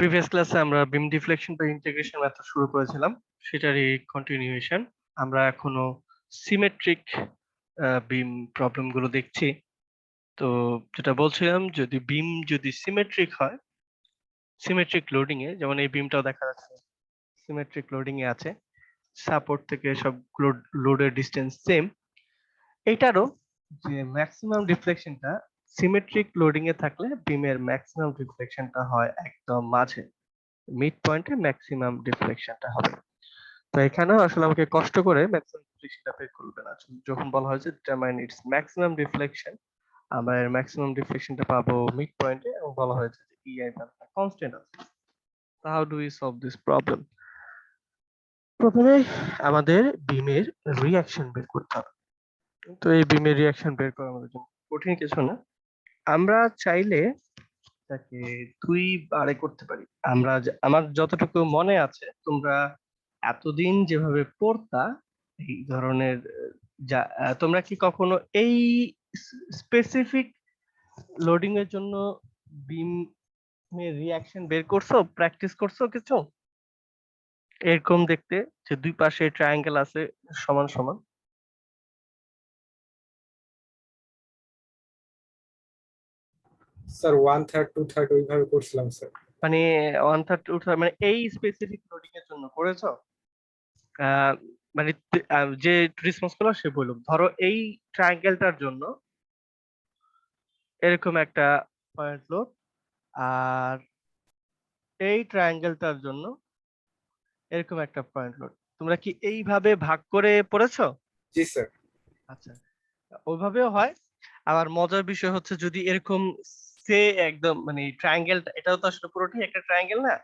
Previous ক্লাসে আমরা বিম deflection বা ইন্টিগ্রেশন মেথড শুরু করেছিলাম, সেটারই কন্টিনিউয়েশন। আমরা এখনো সিমেট্রিক বিম প্রবলেম গুলো দেখছি। তো যেটা বলছিলাম, যদি সিমেট্রিক হয়, সিমেট্রিক লোডিং এ, যেমন এই বিমটাও দেখা যাচ্ছে সিমেট্রিক লোডিং এ আছে, সাপোর্ট থেকে সব লোডের ডিসটেন্স সেম, এইটারও যে ম্যাক্সিমাম ডিফ্লেকশনটা সিমেট্রিক লোডিং এ থাকলে বিমের ম্যাক্সিমাম ডিফ্লেকশনটা হয় একদম মাঝে, মিড পয়েন্টে ম্যাক্সিমাম ডিফ্লেকশনটা হবে। তো এখানেও আসলে আমাকে কষ্ট করে ম্যাক্সিমাম ডিফ্লেকশনটা বের করবে না। যখন বলা হয়েছে ডিটারমাইন ইটস ম্যাক্সিমাম ডিফ্লেকশন, আমরা এর ম্যাক্সিমাম ডিফ্লেকশনটা পাবো মিড পয়েন্টে, এবং বলা হয়েছে যে EI ভ্যালুটা কনস্ট্যান্ট আছে। So how do we solve this problem? প্রথমে আমাদের বিমের রিঅ্যাকশন বের করতে হবে। তো এই বিমের রিঅ্যাকশন বের করা আমাদের জন্য কঠিন কিছু না। আমরা চাইলে তাকে দুই বারে করতে পারি। আমার যতটুকু মনে আছে, তোমরা এতদিন যেভাবে পড়তা এই ধরনের, তোমরা কি কখনো এই স্পেসিফিক লোডিং এর জন্য বিম এর রিঅ্যাকশন বের করছো, প্র্যাকটিস করছো কিছু এরকম দেখতে, যে দুই পাশে ট্রায়াঙ্গেল আছে সমান সমান? স্যার 1/3 2/3 ওইভাবে করছিলাম স্যার। মানে 1/3 2/3 মানে এই স্পেসিফিক লোডিং এর জন্য করেছো? আহ, মানে যে রেসপন্স করলো সে বলল, ধরো এই ট্রায়াঙ্গেলটার জন্য এরকম একটা পয়েন্ট লোড, আর এই ট্রায়াঙ্গেলটার জন্য এরকম একটা পয়েন্ট লোড। তোমরা কি এইভাবে ভাগ করে পড়েছো? জি স্যার। আচ্ছা, ওইভাবেও হয়। আবার মজার বিষয় হচ্ছে, যদি এরকম সে একদম মানে ট্রায়াঙ্গেলটা, এটাও তো আসলে পুরোটাই একটা ট্রায়াঙ্গেল না,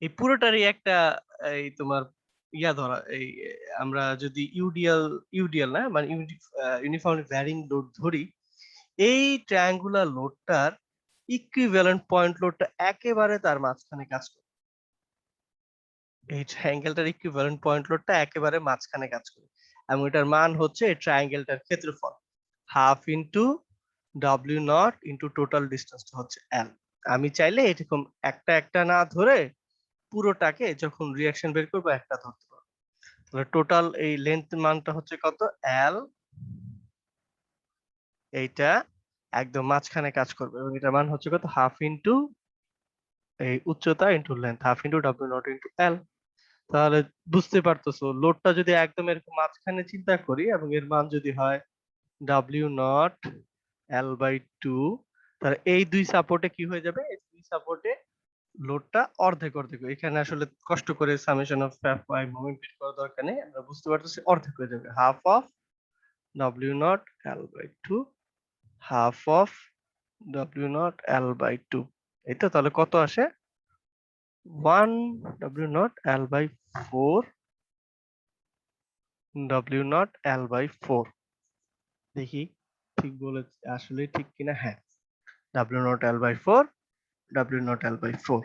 এই পুরোটারই একটা এই তোমার ধরা, এই আমরা যদি ইউডিএল না মানে ইউনিফর্ম ভ্যারিং লোড ধরি, এই ট্রায়াঙ্গুলার লোডটার ইকুইভ্যালেন্ট পয়েন্ট লোডটা একেবারে তার মাঝখানে কাজ করে। এই ট্রায়াঙ্গেলটার ইকুইভ্যালেন্ট পয়েন্ট লোডটা একেবারে মাঝখানে কাজ করে, এবং এটার মান হচ্ছে এই ট্রায়াঙ্গেলটার ক্ষেত্রফল, half into W naught into total ডিস্টেন্সটা হচ্ছে এল। আমি চাইলে এরকম একটা একটা না ধরে পুরোটাকে যখন রিঅ্যাকশন বের করবো একটা ধরতে পারবো। তাহলে টোটাল এই লেন্থ মানটা হচ্ছে কত, এল, এইটা একদম মাঝখানে কাজ করবে, এবং এটার মান হচ্ছে কত, হাফ ইন্টু এই উচ্চতা into length, half into W naught into L. তাহলে বুঝতে পারতেছো, লোডটা যদি একদম এরকম মাঝখানে চিন্তা করি, এবং এর মান যদি হয় ডব্লিউ নট এল বাই টু, তাহলে এই দুই সাপোর্টে কি হয়ে যাবে, এই দুই সাপোর্টে লোডটা অর্ধেক অর্ধেক। এখানে আসলে কষ্ট করে সামেশন অফ ওয়াই মোমেন্ট বের করার দরকার নেই, আমরা বুঝতে পারতেছি অর্ধেক হয়ে যাবে, half of W naught L by two, half of W naught L by two. এই তো, তাহলে কত আসে, 1 W naught L by 4 W naught L by 4। দেখি ঠিক বলেছি, আসলে ঠিক কিনা। হ্যাঁ, W naught L by 4, W naught L by 4।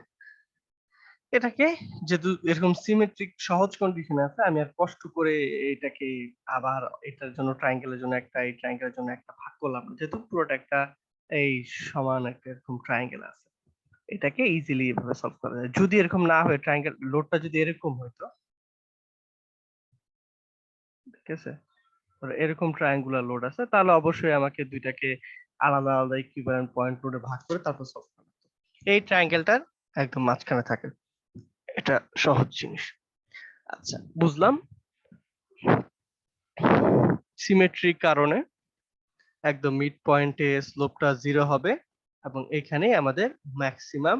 এটাকে যেহেতু এরকম সিমেট্রিক সহজ কন্ডিশন আছে, আমি আর কষ্ট করে এটাকে আবার এটার জন্য ট্রায়াঙ্গেলের জন্য একটা, এই ট্রায়াঙ্গেলের জন্য একটা ভাগ করলাম না, যেহেতু পুরোটা একটা এই সমান একটা এরকম ট্রায়াঙ্গেল আছে, এটাকে ইজিলি এভাবে সলভ করা যায়। যদি এরকম না হয়, ট্রায়াঙ্গেল লোডটা যদি এরকম হইতো, ঠিক আছে, এরকম ট্রায়াঙ্গুলার লোড আছে, তাহলে অবশ্যই আমাকে দুইটাকে আলাদা আলাদা ইকুইভ্যালেন্ট পয়েন্ট লোডে ভাগ করে তারপর সলভ করতে হবে। এই ট্রায়াঙ্গেলটার একদম মাঝখানে থাকে, এটা সহজ জিনিস। আচ্ছা, বুঝলাম। সিমেট্রির কারণে একদম মিড পয়েন্টে স্লোপটা 0 হবে, এবং এখানে আমাদের ম্যাক্সিমাম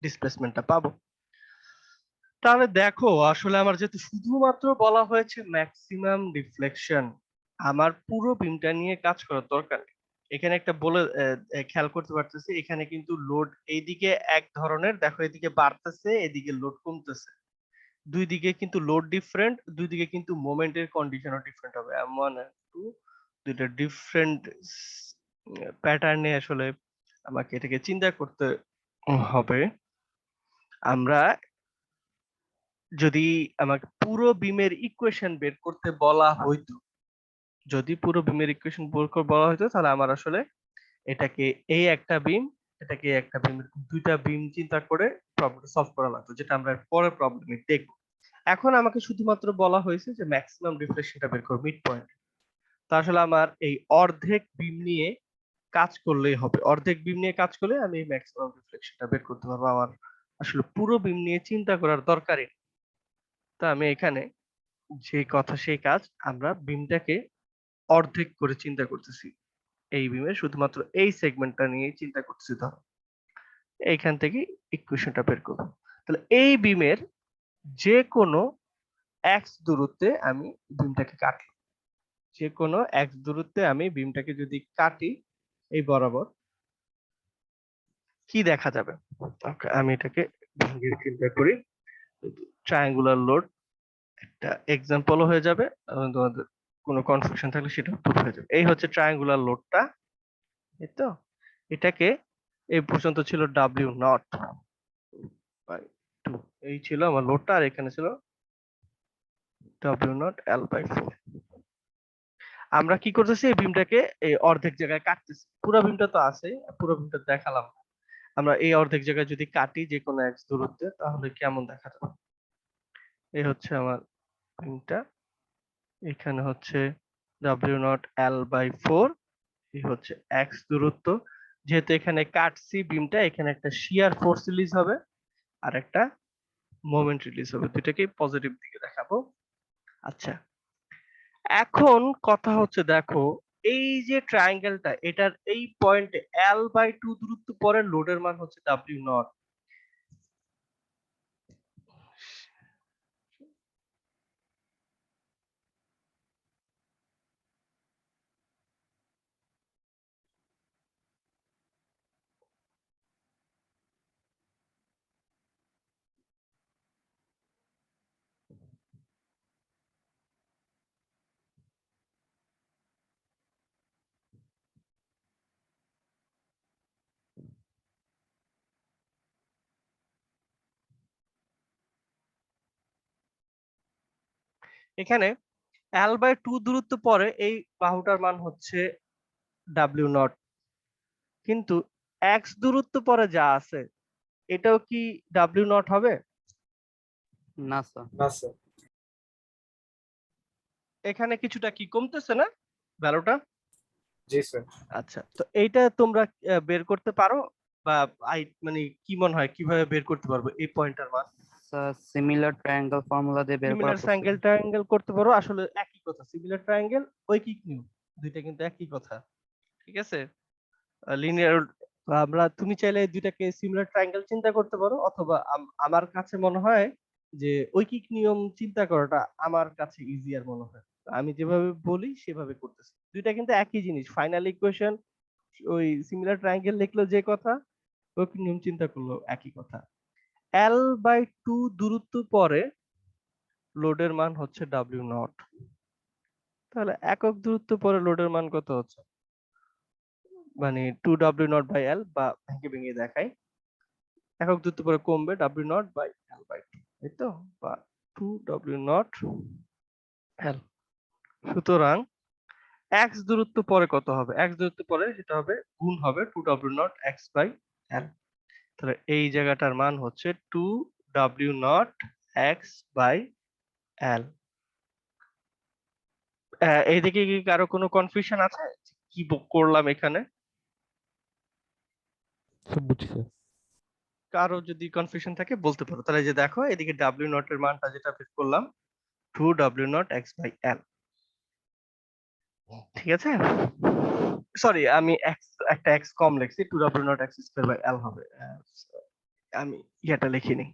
ডিসপ্লেসমেন্টটা পাবো। তাহলে দেখো, আসলে আমার যেহেতু শুধুমাত্র বলা হয়েছে ম্যাক্সিমাম ডিফ্লেকশন, আমার পুরো বিমটা নিয়ে কাজ করার দরকার নেই। এখানে একটা বলে খেয়াল করতে পারতেছি, এখানে কিন্তু লোড এইদিকে এক ধরনের, দেখো এদিকে বাড়তেছে, এদিকে লোড কমতেছে, দুই দিকে কিন্তু লোড ডিফারেন্ট, দুই দিকে কিন্তু মোমেন্টের কন্ডিশনও ডিফারেন্ট হবে। এমন দুইটা ডিফারেন্ট প্যাটার্নে আসলে আমাকে এটাকে চিন্তা করতে হবে। আমরা যদি আমাকে পুরো বিমের ইকুয়েশন বের করতে বলা হইতো, যদি পুরো বিমের ইকুয়েশন বের করতে বলা হইতো, তাহলে আমার আসলে এটাকে এই একটা বিম, এটাকে একটা বিমের দুইটা বিম চিন্তা করে প্রবলেম সলভ করা লাগতো, যেটা আমরা পরের প্রবলেমে দেখব। এখন আমাকে শুধুমাত্র বলা হয়েছে যে ম্যাক্সিমাম রিফ্লেকশনটা বের করো মিড পয়েন্ট। তো আসলে আমার এই অর্ধেক বিম নিয়ে কাজ করলেই হবে, অর্ধেক বিম নিয়ে কাজ করলে আমি এই ম্যাক্সিমাম রিফ্লেকশনটা বের করতে পারবো। আমার আসলে পুরো বিম নিয়ে চিন্তা করার দরকারই নেই। তো আমি এখানে যে কথা সেই কাজ, আমরা বিমটাকে অর্ধেক করে চিন্তা করতেছি। এই বিমের শুধুমাত্র এই সেগমেন্টটা নিয়ে চিন্তা করতেছি। ধরো এইখান থেকে ইকুয়েশনটা বের করবো। তাহলে এই বিমের যে কোনো এক্স দূরত্বে আমি বিমটাকে কাটলাম, যে কোনো এক্স দূরত্বে আমি বিমটাকে যদি কাটি এই বরাবর, কি দেখা যাবে? ওকে, আমি এটাকে ভেঙে চিন্তা করি। ট্রায়াঙ্গুলার লোড একটা এক্সাম্পলও হয়ে যাবে এবং তোমাদের কোনো কনফিউশন থাকলে সেটা দূর হয়ে যাবে। এই হচ্ছে ট্রায়াঙ্গুলার লোডটা, এই তো। এটাকে এই পর্যন্ত ছিল ডাব্লিউ নট বাই 2, এই ছিল আমার লোডটা, আর এখানে ছিল ডাব্লিউ নট এল বাই 4। আমরা কি করতেছি, এই বিমটাকে এই অর্ধেক জায়গায় কাটতেছি। পুরো বিমটা তো আছে, পুরো বিমটা দেখালাম। আমরা এই অর্ধেক জায়গায় যদি কাটি যে কোনো এক দূরত্বে, তাহলে কেমন দেখা যাবে? এই হচ্ছে আমার বিমটা, এখানে হচ্ছে ডাব্লিউ নট এল বাই 4, এই হচ্ছে এক্স দূরত্ব। যেহেতু এখানে কাটছি বিমটা, এখানে একটা শিয়ার ফোর্স রিলিজ হবে আর একটা মোমেন্ট রিলিজ হবে, দুইটাকেই পজিটিভ দিকে দেখাবো। আচ্ছা, এখন কথা হচ্ছে দেখো, এই যে ট্রায়াঙ্গেলটা, এটার এই পয়েন্টে এল বাই 2 দূরত্ব পরে লোডের মান হচ্ছে ডাব্লিউ নট। এখানে এল বাই 2 দূরত্ব পরে এই বাহুটার মান হচ্ছে ডাব্লিউ নট, কিন্তু এক্স দূরত্ব পরে যা আছে এটাও কি ডাব্লিউ নট হবে? না স্যার। না স্যার। এখানে কিছুটা কি কমতেছে না ভ্যালুটা? জি স্যার। আচ্ছা, তো এইটা তোমরা বের করতে পারো, বা মানে কি মনে হয় কিভাবে বের করতে পারবো এই পয়েন্টার মান? স্যার সিমিলার ট্রায়াঙ্গেল ফর্মুলা দিয়ে বের করা সিমিলার পসিবল। ট্রায়াঙ্গেল করতে পারো, আসলে একই কথা। সিমিলার ট্রায়াঙ্গেল, ঐকিক নিয়ম, দুইটা কিন্তু একই কথা। ঠিক আছে, লিনিয়ার, আমরা তুমি চাইলে এই দুইটাকে সিমিলার ট্রায়াঙ্গেল চিন্তা করতে পারো, অথবা আমার কাছে মনে হয় যে ঐকিক নিয়ম চিন্তা করাটা আমার কাছে ইজিয়ার মনে হয়। আমি যেভাবে বলি সেভাবে করতেছি, দুইটা কিন্তু একই জিনিস। ফাইনাল ইকুয়েশন ওই সিমিলার ট্রায়াঙ্গেল লিখলো যে কথা, ঐকিক নিয়ম চিন্তা করলো একই কথা। এল বাই 2 দূরত্ব পরে লোডের মান হচ্ছে ডাব্লিউ নট। তাহলে একক দূরত্ব পরে লোডের মান কত হচ্ছে? মানে 2 ডাব্লিউ নট বাই এল, বা ভেঙে ভেঙে দেখাই, একক দূরত্ব পরে কমবে ডাব্লিউ নট বাই এল বাই 2, এই তো, বা 2 ডাব্লিউ নট এল। সুতরাং এক্স দূরত্ব পরে কত হবে? এক্স দূরত্ব পরে যেটা হবে গুণ হবে 2 ডাব্লিউ নট এক্স বাই এল। তাহলে এই জায়গাটার মান হচ্ছে 2 ডাব্লিউ নট এক্স বাই এল। এইদিকে কি কারো কোনো কনফিউশন আছে কি করলাম এখানে? সব বুঝছি স্যার। কারো যদি কনফিউশন থাকে বলতে পারো। তাহলে এই যে দেখো, এদিকে ডাব্লিউ নট এর মানটা যেটা বের করলাম 2 ডাব্লিউ নট এক্স বাই এল। ঠিক আছে, সরি আমি একটা এক্স কম লিখছি, 2 ডাব্লিউ naught x square by l হবে। আমি ইয়াটা লিখিনি,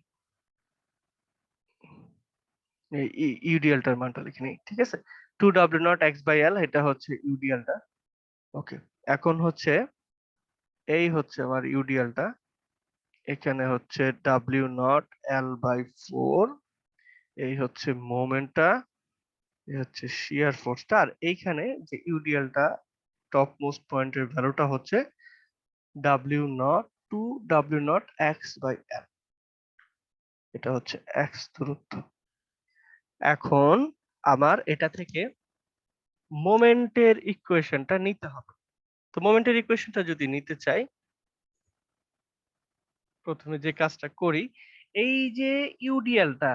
ইউডিএলটার মানটা লিখিনি। ঠিক আছে, 2 ডাব্লিউ নট এক্স বাই এল, এটা হচ্ছে ইউডিএলটা। ওকে, এখন হচ্ছে এই হচ্ছে আমার ইউডিএলটা, এখানে হচ্ছে ডাব্লিউ নট এল বাই 4, এই হচ্ছে মোমেন্টটা, এই হচ্ছে শিয়ার ফোর্সটা, আর এইখানে যে ইউডিএলটা টপ মোস্ট পয়েন্টের ভ্যালুটা হচ্ছে ডাব্লিউ নট 2 ডাব্লিউ নট এক্স বাই এল, এটা হচ্ছে এক্স দূরত্ব। এখন আমার এটা থেকে মোমেন্টের ইকুয়েশনটা নিতে হবে। তো মোমেন্টের ইকুয়েশনটা যদি নিতে চাই, প্রথমে যে কাজটা করি, এই যে ইউডিএলটা,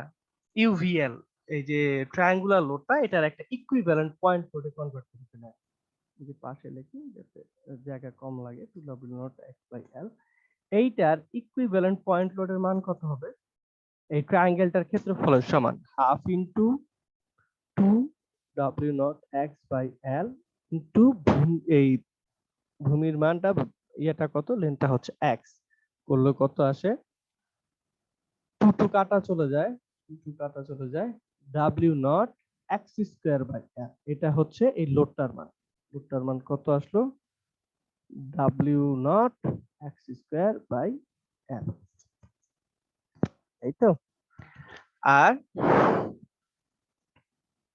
ইউভিএল, এই যে ট্রায়াঙ্গুলার লোডটা, এটার একটা ইকুইভ্যালেন্ট পয়েন্ট লোডে কনভার্ট করতে নেয়। যদি পাশে লিখি যাতে জায়গা কম লাগে, 2W0 x/L। এইটার ইকুইভ্যালেন্ট পয়েন্ট লোডের মান কত হবে? এই ট্রায়াঙ্গেলটার ক্ষেত্রফলের সমান half into 2W0 x/L into এই ভূমির মানটা, ইয়েটা কত, লেন্থটা হচ্ছে x, করলে কত আসে? 2 কাটা চলে যায়, 2 কাটা চলে যায়, W0 x²/L। এটা হচ্ছে এই লোডটার মান। লোডটার মান কত আসলো? W0 x²/L। এই তো। আর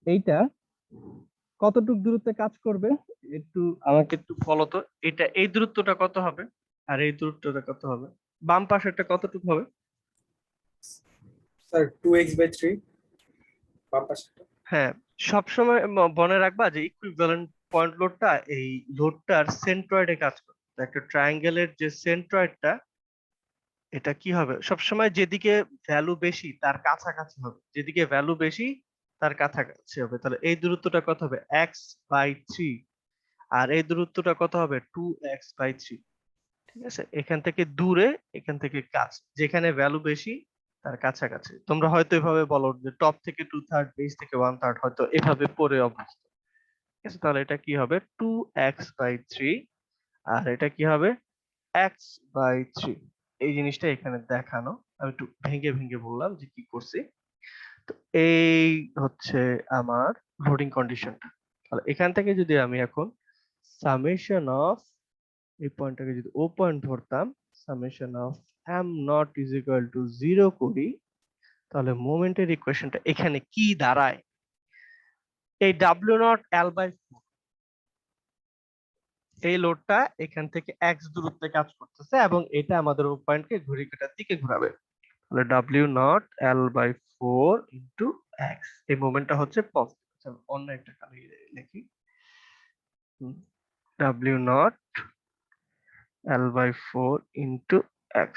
এইটা কতটুক দূরত্বে কাজ করবে? একটু আমাকে একটু বলো তো। এটা এই দূরত্বটা কত হবে আর এই দূরত্বটা কত হবে? বাম পাশেরটা কতটুকু হবে? স্যার 2x/3 বাম পাশেরটা। হ্যাঁ, সবসময় মনে রাখবা যে ইকুইভ্যালেন্ট পয়েন্ট লোডটা এই লোডটার সেন্ট্রয়েডে কাজ করে। তো একটা ট্রায়াঙ্গেলের যে সেন্ট্রয়েডটা, এটা কি হবে? সবসময় যেদিকে ভ্যালু বেশি তার কাছাকাছি হবে। যেদিকে ভ্যালু বেশি তার কাছাকাছি হবে। তাহলে এই দূরত্বটা কত হবে? x/3। আর এই দূরত্বটা কত হবে? 2x/3। ঠিক আছে? এখান থেকে দূরে, এখান থেকে কাছ। যেখানে ভ্যালু বেশি তার কাছাকাছি। তোমরা হয়তো এভাবে বলো যে টপ থেকে 2/3, বেস থেকে 1/3, হয়তো এভাবে পড়ে অভ্যস্ত। ঠিক আছে? তাহলে এটা কি হবে? 2x/3। আর এটা কি হবে? x/3। এই জিনিসটা এখানে দেখানো। আমি একটু ভেঙে ভেঙে বললাম যে কি করছি। তো এই হচ্ছে আমার লোডিং কন্ডিশনটা। তাহলে এখান থেকে যদি আমি এখন সামেশন অফ, এই পয়েন্টটাকে যদি ও পয়েন্ট ধরতাম, summation of m not is equal to 0 করি, তাহলে মোমেন্টের ইকুয়েশনটা এখানে কি দাঁড়ায়? এই W0L/4, এই লোডটা এখান থেকে x দূরত্বে কাজ করতেছে এবং এটা আমাদের ও পয়েন্টকে ঘড়ি কাঁটার দিকে ঘোরাবে। তাহলে W0L/4 ইন্টু x, এই মোমেন্টটা হচ্ছে পজিটিভ। অন্য একটা কালি লিখি, W0L/4 ইন্টু x।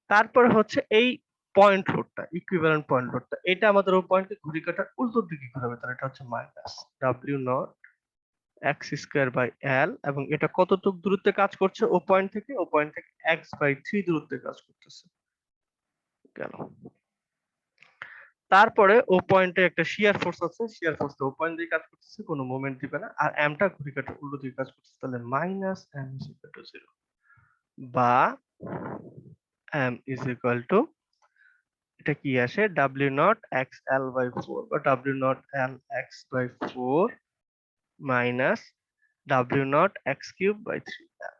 তারপরে হচ্ছে এই পয়েন্ট লোডটা, ইকুইভ্যালেন্ট পয়েন্ট লোডটা, এটা আমাদের ও পয়েন্টকে ঘড়ি কাঁটার উল্টো দিকে ঘোরাবে। তাহলে এটা হচ্ছে মাইনাস W0 x²/L, এবং এটা কতটুক দূরত্বে কাজ করছে? ও পয়েন্ট থেকে, ও পয়েন্ট থেকে x/3 দূরত্বে কাজ করতেছে। গেল। তারপরে ও পয়েন্টে একটা শিয়ার ফোর্স আছে, শিয়ার ফোর্সটা ও পয়েন্ট দিয়ে কাজ করতেছে, কোনো মোমেন্ট দিবে না। আর এমটা ঘড়ি কাঁটার উল্টো দিকে কাজ করতেছে। তাহলে minus m is equal to 0, বা m ইজ ইকুয়াল টু, এটা কি আসে? W0 xL/4 বা W0 Lx/4 minus W0 x³/3L।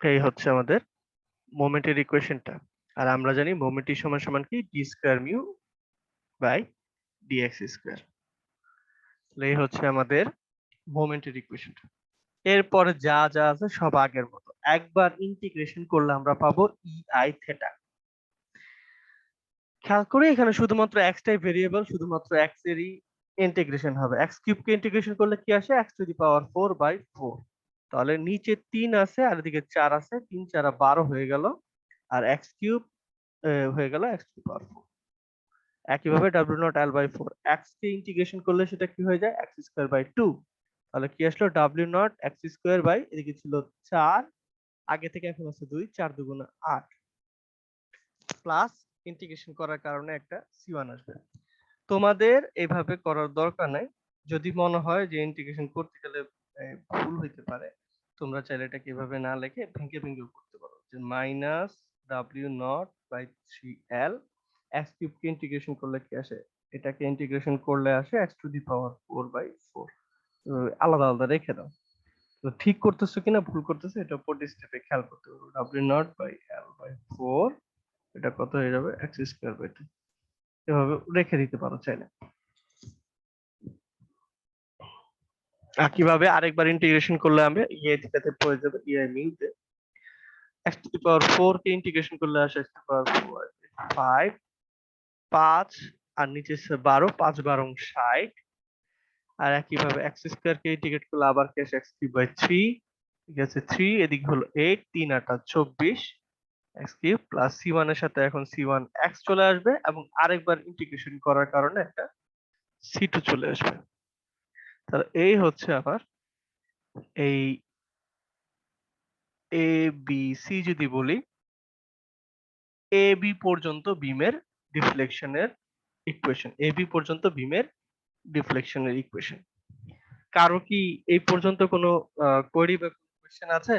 এই হচ্ছে আমাদের মোমেন্টের ইকুয়েশনটা। আর আমরা জানি মোমেন্ট সমান সমান কি? d²μ/dx²। এই হচ্ছে আমাদের মোমেন্টের ইকুয়েশনটা। এরপরে যা যা আছে সব আগের মতো। একবার ইন্টিগ্রেশন করলে আমরা পাবো ei থিটা। খেয়াল করে এখানে শুধুমাত্র x টাই ভেরিয়েবল, শুধুমাত্র x এরই ইন্টিগ্রেশন হবে। x³ কে ইন্টিগ্রেশন করলে কি আসে? x⁴/4। তাহলে নিচে 3 আছে আর এদিকে 4 আছে, 3 4 12 হয়ে গেল, আর x³ হয়ে গেল x⁴। একইভাবে W0L/4, x কে ইন্টিগ্রেশন করলে সেটা কি হয়ে যায়? x²/2। তাহলে কি আসলো? W0 x², এদিকে ছিল 4, আগে থেকে এখন আছে 2, 4 2 8, প্লাস ইন্টিগ্রেশন করার কারণে একটা c1 আসবে। তোমাদের এভাবে করার দরকার নাই। যদি মনে হয় যে ইন্টিগ্রেশন করতে গেলে ভুল হইতে পারে, তোমরা চাইলে এটাকে এভাবে না লিখে ভেঙে ভেঙেও করতে পারো, যে মাইনাস W0/3L, x³ কে ইন্টিগ্রেশন করলে কি আসে? এটাকে ইন্টিগ্রেশন করলে আসে x⁴/4। আলাদা আলাদা রেখে দাও। তো ঠিক করতেছো কিনা ভুল করতেছো এটা প্রতি স্টেপে খেয়াল করতে হবে। W0/L/4, এটা কত হয়ে যাবে? x²/2। এভাবে রেখে দিতে পারো চাইলে। কিভাবে আরেকবার ইন্টিগ্রেশন করলে আমরা ইয়ে থিটাতে পড়ে যাবে ইয়ে মিউতে। x⁴ কে ইন্টিগ্রেশন করলে আসে x⁴, 5 5 আর নিচে 12, 5 12 60। আর একইভাবে এক্স স্কোয়ার কে ইন্টিগ্রেট করলে আবার কেস এক্স কিউব বাই 3, ঠিক আছে 3 এদিকে হলো 8, 3 8 24 এক্স কিউব প্লাস c1 এর সাথে এখন c1 এক্স চলে আসবে এবং আরেকবার ইন্টিগ্রেশন করার কারণে একটা c2 চলে আসবে। তাহলে এই হচ্ছে আমার এই এ বি সি যদি বলি, এ বি পর্যন্ত বিমের ডিফ্লেকশনের ইকুয়েশন, এ বি পর্যন্ত বিমের ডিফ্লেকশনের ইকুয়েশন। কারো কি এই পর্যন্ত কোনো কোয়েরি বা কোয়েশ্চেন আছে?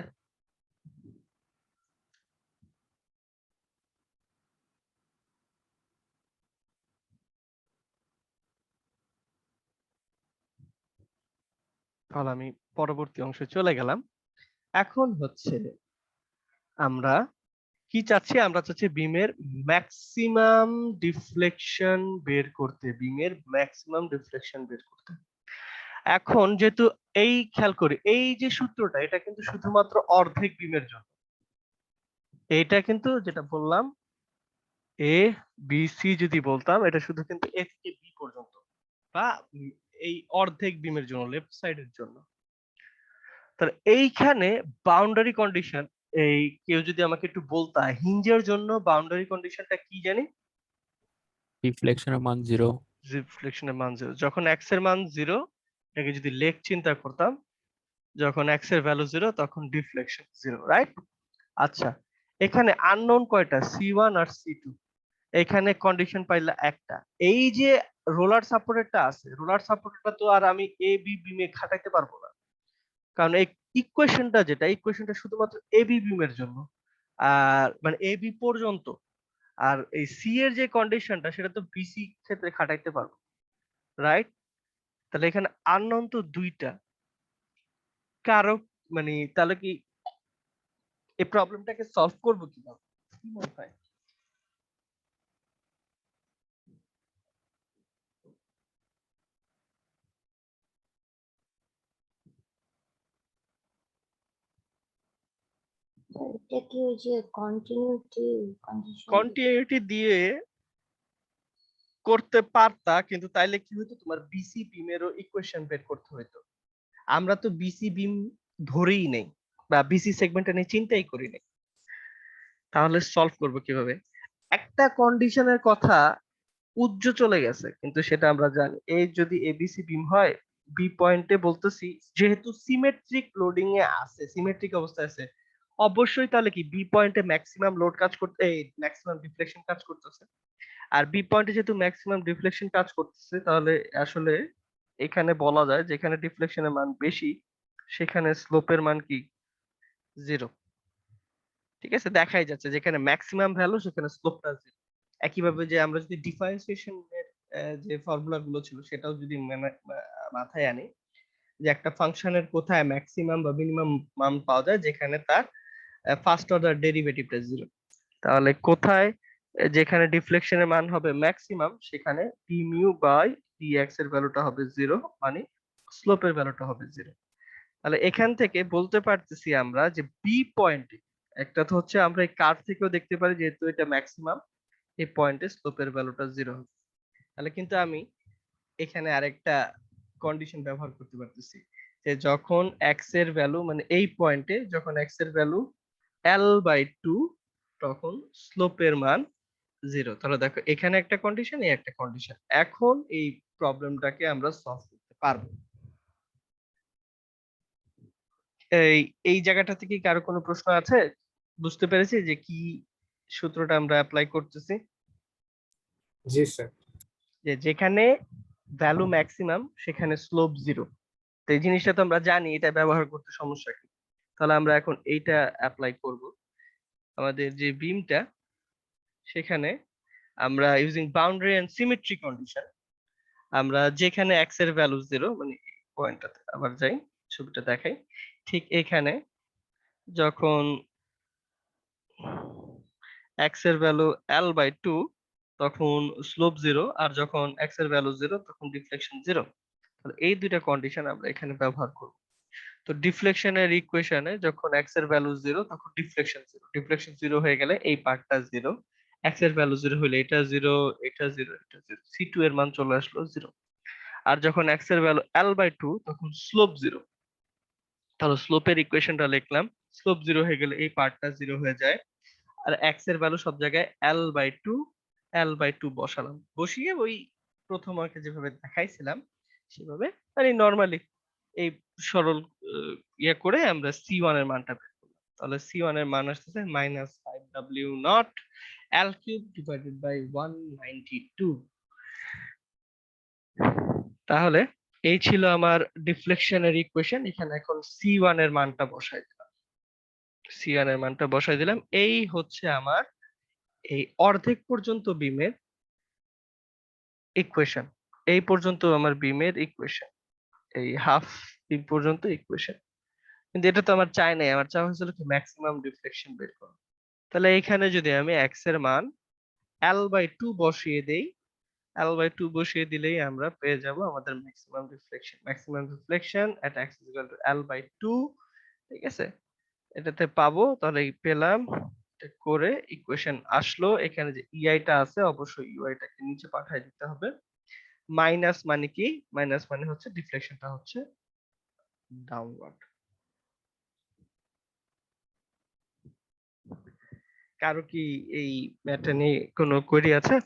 তাহলে আমি পরবর্তী অংশে চলে গেলাম। এখন হচ্ছে আমরা কি চাচ্ছি? আমরা চাচ্ছি বিমের ম্যাক্সিমাম ডিফ্লেকশন বের করতে, বিমের ম্যাক্সিমাম ডিফ্লেকশন বের করতে। এখন যেহেতু এই খেয়াল করি, এই যে সূত্রটা এটা কিন্তু শুধুমাত্র অর্ধেক বিমের জন্য। এইটা কিন্তু যেটা বললাম এ বি সি যদি বলতাম, এটা শুধু কিন্তু এ থেকে বি পর্যন্ত বা এই অর্ধেক বিমের জন্য, লেফট সাইডের জন্য। তাহলে এইখানে বাউন্ডারি কন্ডিশন, এই কেউ যদি আমাকে একটু বলতা হিঞ্জের জন্য বাউন্ডারি কন্ডিশনটা কি জানি? ডিফ্লেকশনের মান 0। ডিফ্লেকশনের মান 0। যখন এক্স এর মান 0, এটাকে যদি লেগ চিন্তা করতাম, যখন এক্স এর ভ্যালু 0 তখন ডিফ্লেকশন 0, রাইট? আচ্ছা, এখানে আননোন কয়টা? c1 আর c2। এখানে কন্ডিশন পাইলা একটা। এই যে রোলার সাপোর্টেরটা আছে, রোলার সাপোর্টারটা তো আর আমি এ বি বিমে খাটাইতে পারবো না, কারণ এই ইকুয়েশনটা যেটা, ইকুয়েশনটা শুধুমাত্র এ বি বিমের জন্য, আর মানে এ বি পর্যন্ত। আর এই সি এর যে কন্ডিশনটা সেটা তো বিসি ক্ষেত্রে খাটাইতে পারবো, রাইট? তাহলে এখানে আননোন তো দুইটা। কারো মানে তাহলে কি এই প্রবলেমটাকে সলভ করবো কিভাবে, কি মনে হয়? এটা কি ওই যে কন্টিনিউটি কন্ডিশন? কন্টিনিউটি দিয়ে করতে পারতা, কিন্তু তাইলে কি হতো, তোমার বিসি বিমেরও ইকুয়েশন বের করতে হতো। আমরা তো বিসি বিম ধরেই নেই বা বিসি সেগমেন্টটা নিয়ে চিন্তাই করি নাই। তাহলে সলভ করব কিভাবে? একটা কন্ডিশনের কথা উজ্জ চলে গেছে, কিন্তু সেটা আমরা জানি। এই যদি এবিসি বিম হয়, বি পয়েন্টে বলতেছি যেহেতু সিমেট্রিক লোডিং এ আছে, সিমেট্রিক অবস্থায় আছে, অবশ্যই তাহলে কি বি পয়েন্টে ম্যাক্সিমাম লোড কাজ করতে, এই ম্যাক্সিমাম ডিফ্লেকশন কাজ করতেছে। আর বি পয়েন্টে যেহেতু ম্যাক্সিমাম ডিফ্লেকশন কাজ করতেছে, তাহলে আসলে এখানে বলা যায় যেখানে ডিফ্লেকশনের মান বেশি সেখানে স্লোপের মান কি? 0। ঠিক আছে, দেখাই যাচ্ছে যেখানে ম্যাক্সিমাম ভ্যালু সেখানে স্লোপটা 0। একইভাবে যে আমরা যদি ডিফারেন্সিয়েশন এর যে ফর্মুলা গুলো ছিল সেটাও যদি মাথায় আনি, যে একটা ফাংশনের কোথায় ম্যাক্সিমাম বা মিনিমাম মান পাওয়া যায় যেখানে তার ফার্স্ট অর্ডার ডেরিভেটিভটা 0, তাহলে কোথায় যেখানে ডিফ্লেকশনের মান হবে ম্যাক্সিমাম সেখানে ডি মিউ বাই ডিএক্স এর ভ্যালুটা হবে 0, মানে স্লোপের ভ্যালুটা হবে 0। তাহলে এখান থেকে বলতে পারতেছি আমরা যে বি পয়েন্টে, একটা তো হচ্ছে আমরা এই কার্ভ থেকেও দেখতে পারি যেহেতু এটা ম্যাক্সিমাম, এই পয়েন্টে স্লোপের ভ্যালুটা 0 হবে। তাহলে কিন্তু আমি এখানে আরেকটা কন্ডিশন ব্যবহার করতে পারতেছি, যে যখন এক্স এর ভ্যালু মানে এই পয়েন্টে যখন এক্স এর ভ্যালু L/2 তখন স্লোপের মান 0। তাহলে দেখো এখানে একটা কন্ডিশন, এই একটা কন্ডিশন। এখন এই প্রবলেমটাকে আমরা সলভ করতে পারবো। এই এই জায়গাটা থেকে কারো কোনো প্রশ্ন আছে? বুঝতে পেরেছি যে কি সূত্রটা আমরা অ্যাপ্লাই করতেছি? জি স্যার। যে যেখানে ভ্যালু ম্যাক্সিমাম সেখানে স্লোপ 0। তো এই জিনিসটা তো আমরা জানি, এটা ব্যবহার করতে সমস্যা কি? তাহলে আমরা এখন এইটা অ্যাপ্লাই করব। আমাদের যে বিমটা সেখানে আমরা using boundary and symmetry condition, আমরা যেখানে এক্স এর ভ্যালু 0, মানে পয়েন্টটাতে আবার যাই, ছবিটা দেখাই, ঠিক এখানে যখন এক্স এর ভ্যালু L/2 তখন স্লোপ 0, আর যখন এক্স এর ভ্যালু 0 তখন ডিফ্লেকশন 0। তাহলে এই দুইটা কন্ডিশন আমরা এখানে ব্যবহার করব। তো ডিফ্লেকশনের ইকুয়েশনে যখন এক্স এর ভ্যালু 0 তখন ডিফ্লেকশন 0, ডিফ্লেকশন 0 হয়ে গেলে এই পার্টটা 0, এক্স এর ভ্যালু 0 হলে এটা 0, এটা 0, এটা 0, C2 এর মান চলে আসলো 0। আর যখন এক্স এর ভ্যালু L/2 তখন স্লোপ 0। তাহলে স্লোপের ইকুয়েশনটা লিখলাম, স্লোপ 0 হয়ে গেলে এই পার্টটা 0 হয়ে যায়। আর এক্স এর ভ্যালু সব জায়গায় L/2 বসালাম, বসিয়ে ওই প্রথম আগে যেভাবে দেখাইছিলাম সেভাবে মানে নরমালি এই সরল ইয়ে করে আমরা C1 এর মানটা বের করলাম। তাহলে C1 এর মান আসতেছে -5W0 L³ ডিভাইডেড বাই 192। তাহলে এই ছিল আমার ডিফ্লেকশনের ইকুয়েশন। এখানে এখন C1 এর মানটা বসাই দিলাম, C1 এর মানটা বসাই দিলাম। এই হচ্ছে আমার এই অর্ধেক পর্যন্ত বিমের ইকুয়েশন, এই পর্যন্ত আমার বিমের ইকুয়েশন, এই হাফ বিম পর্যন্ত ইকুয়েশন। কিন্তু এটা তো আমার চাই নাই, আমার চাওয়া হয়েছিল কি ম্যাক্সিমাম ডিফ্লেকশন বের করা। তাহলে এখানে যদি আমি এক্স এর মান L/2 বসিয়ে দেই, L/2 বসিয়ে দিলেই আমরা পেয়ে যাব আমাদের ম্যাক্সিমাম ডিফ্লেকশন। ম্যাক্সিমাম ডিফ্লেকশন এট x L/2, ঠিক আছে? এটাতে পাবো, তাহলে এই পেলাম, এটা করে ইকুয়েশন আসলো। এখানে যে EI টা আছে অবশ্যই UI টাকে নিচে পাঠিয়ে দিতে হবে। মাইনাস মানে কি? মাইনাস মানে হচ্ছে ডিফ্লেকশনটা হচ্ছে ডাউনওয়ার্ড। কারো কি এই ম্যাথটা নিয়ে কোনো কোয়েরি আছে?